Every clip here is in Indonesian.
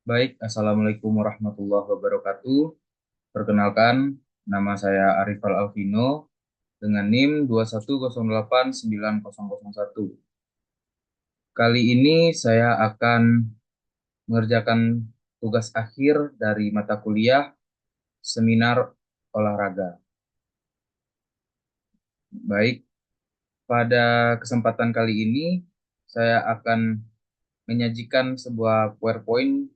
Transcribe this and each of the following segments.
Baik, Assalamualaikum warahmatullahi wabarakatuh. Perkenalkan, nama saya Arifal Alvino dengan NIM 210890001. Kali ini saya akan mengerjakan tugas akhir dari mata kuliah seminar olahraga. Baik, pada kesempatan kali ini saya akan menyajikan sebuah PowerPoint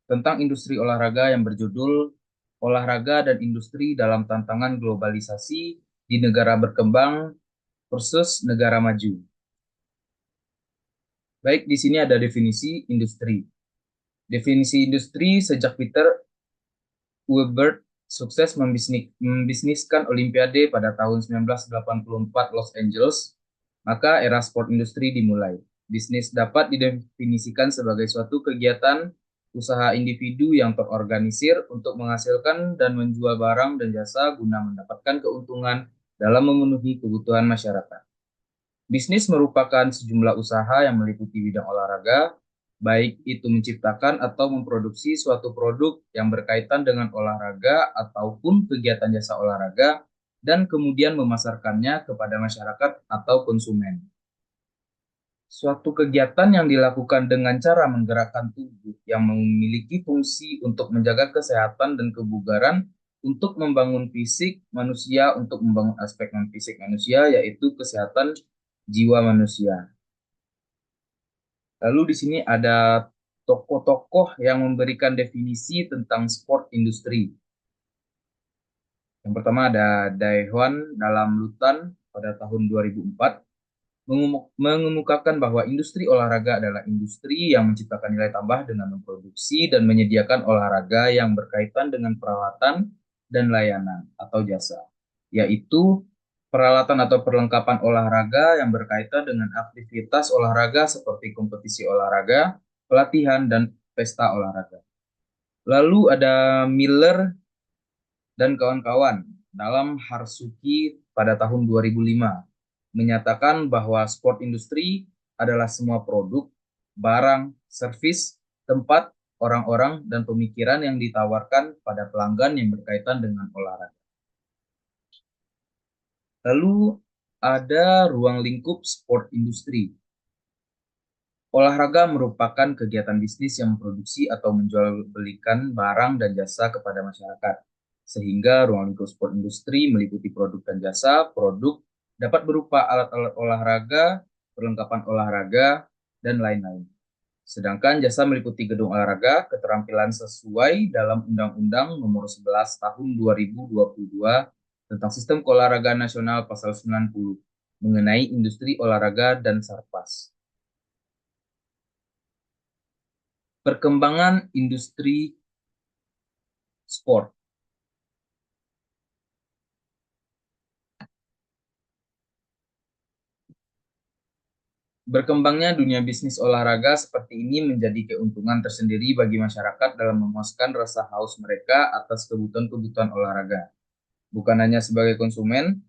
tentang industri olahraga yang berjudul Olahraga dan Industri dalam Tantangan Globalisasi di Negara Berkembang versus Negara Maju. Baik, di sini ada definisi industri. Definisi industri sejak Peter Weber sukses membisniskan Olimpiade pada tahun 1984 Los Angeles, maka era sport industri dimulai. Bisnis dapat didefinisikan sebagai suatu kegiatan usaha individu yang terorganisir untuk menghasilkan dan menjual barang dan jasa guna mendapatkan keuntungan dalam memenuhi kebutuhan masyarakat. Bisnis merupakan sejumlah usaha yang meliputi bidang olahraga, baik itu menciptakan atau memproduksi suatu produk yang berkaitan dengan olahraga ataupun kegiatan jasa olahraga, dan kemudian memasarkannya kepada masyarakat atau konsumen. Suatu kegiatan yang dilakukan dengan cara menggerakkan tubuh yang memiliki fungsi untuk menjaga kesehatan dan kebugaran, untuk membangun fisik manusia, untuk membangun aspek non-fisik manusia, yaitu kesehatan jiwa manusia. Lalu di sini ada tokoh-tokoh yang memberikan definisi tentang sport industri. Yang pertama ada Daehwan dalam Lutan pada tahun 2004 mengemukakan bahwa industri olahraga adalah industri yang menciptakan nilai tambah dengan memproduksi dan menyediakan olahraga yang berkaitan dengan peralatan dan layanan atau jasa, yaitu peralatan atau perlengkapan olahraga yang berkaitan dengan aktivitas olahraga seperti kompetisi olahraga, pelatihan, dan pesta olahraga. Lalu ada Miller dan kawan-kawan dalam Harsuki pada tahun 2005 menyatakan bahwa sport industri adalah semua produk, barang, servis, tempat, orang-orang, dan pemikiran yang ditawarkan pada pelanggan yang berkaitan dengan olahraga. Lalu ada ruang lingkup sport industri. Olahraga merupakan kegiatan bisnis yang memproduksi atau menjual belikan barang dan jasa kepada masyarakat. Sehingga ruang lingkup sport industri meliputi produk dan jasa. Produk dapat berupa alat-alat olahraga, perlengkapan olahraga, dan lain-lain. Sedangkan jasa meliputi gedung olahraga, keterampilan sesuai dalam Undang-Undang Nomor 11 Tahun 2022 tentang Sistem Keolahragaan Nasional Pasal 90 mengenai industri olahraga dan Sarpas. Perkembangan industri sport. Berkembangnya dunia bisnis olahraga seperti ini menjadi keuntungan tersendiri bagi masyarakat dalam memuaskan rasa haus mereka atas kebutuhan-kebutuhan olahraga. Bukan hanya sebagai konsumen,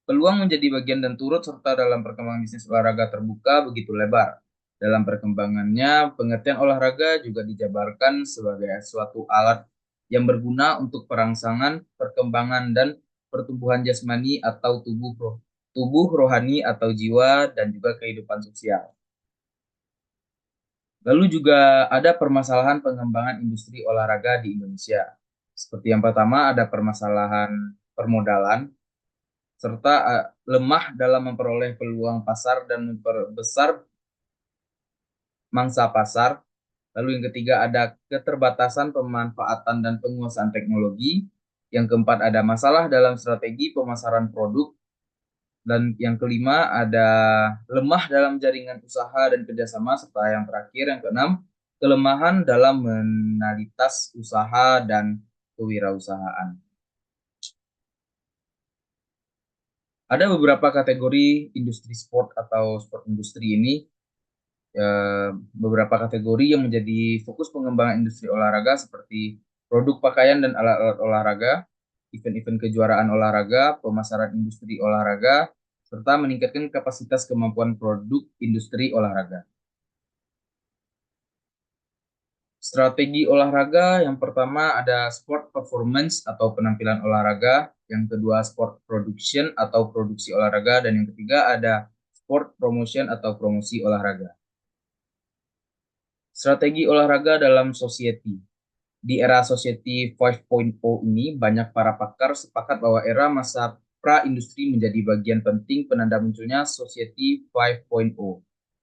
peluang menjadi bagian dan turut serta dalam perkembangan bisnis olahraga terbuka begitu lebar. Dalam perkembangannya, pengertian olahraga juga dijabarkan sebagai suatu alat yang berguna untuk perangsangan, perkembangan, dan pertumbuhan jasmani atau tubuh rohani atau jiwa, dan juga kehidupan sosial. Lalu juga ada permasalahan pengembangan industri olahraga di Indonesia. Seperti yang pertama ada permasalahan permodalan, serta lemah dalam memperoleh peluang pasar dan memperbesar mangsa pasar. Lalu yang ketiga ada keterbatasan pemanfaatan dan penguasaan teknologi. Yang keempat ada masalah dalam strategi pemasaran produk. Dan yang kelima ada lemah dalam jaringan usaha dan kerjasama. Serta yang terakhir, yang keenam, kelemahan dalam menalitas usaha dan kewirausahaan. Ada beberapa kategori industri sport atau sport industri ini. Beberapa kategori yang menjadi fokus pengembangan industri olahraga seperti produk pakaian dan alat-alat olahraga, event-event kejuaraan olahraga, pemasaran industri olahraga, serta meningkatkan kapasitas kemampuan produk industri olahraga. Strategi olahraga yang pertama ada sport performance atau penampilan olahraga, yang kedua sport production atau produksi olahraga, dan yang ketiga ada sport promotion atau promosi olahraga. Strategi olahraga dalam society. Di era Society 5.0 ini, banyak para pakar sepakat bahwa era masa pra-industri menjadi bagian penting penanda munculnya Society 5.0.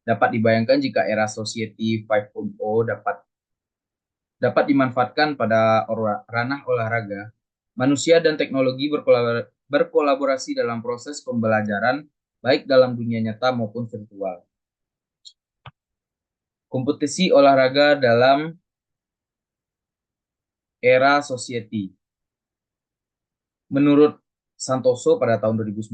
Dapat dibayangkan jika era Society 5.0 dapat dimanfaatkan pada ranah olahraga, manusia dan teknologi berkolaborasi dalam proses pembelajaran, baik dalam dunia nyata maupun virtual. Kompetisi olahraga dalam era Society. Menurut Santoso pada tahun 2019,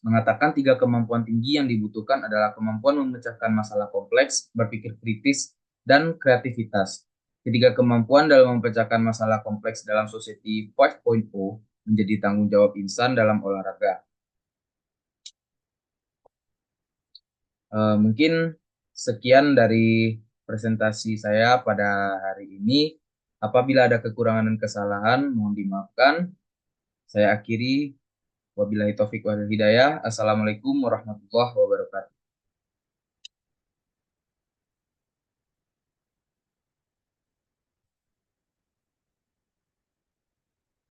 mengatakan 3 kemampuan tinggi yang dibutuhkan adalah kemampuan memecahkan masalah kompleks, berpikir kritis, dan kreativitas. Ketiga kemampuan dalam memecahkan masalah kompleks dalam Society 5.0 menjadi tanggung jawab insan dalam olahraga. Mungkin sekian dari presentasi saya pada hari ini. Apabila ada kekurangan dan kesalahan, mohon dimaafkan. Saya akhiri. Wabillahi taufik wal hidayah. Assalamualaikum warahmatullahi wabarakatuh.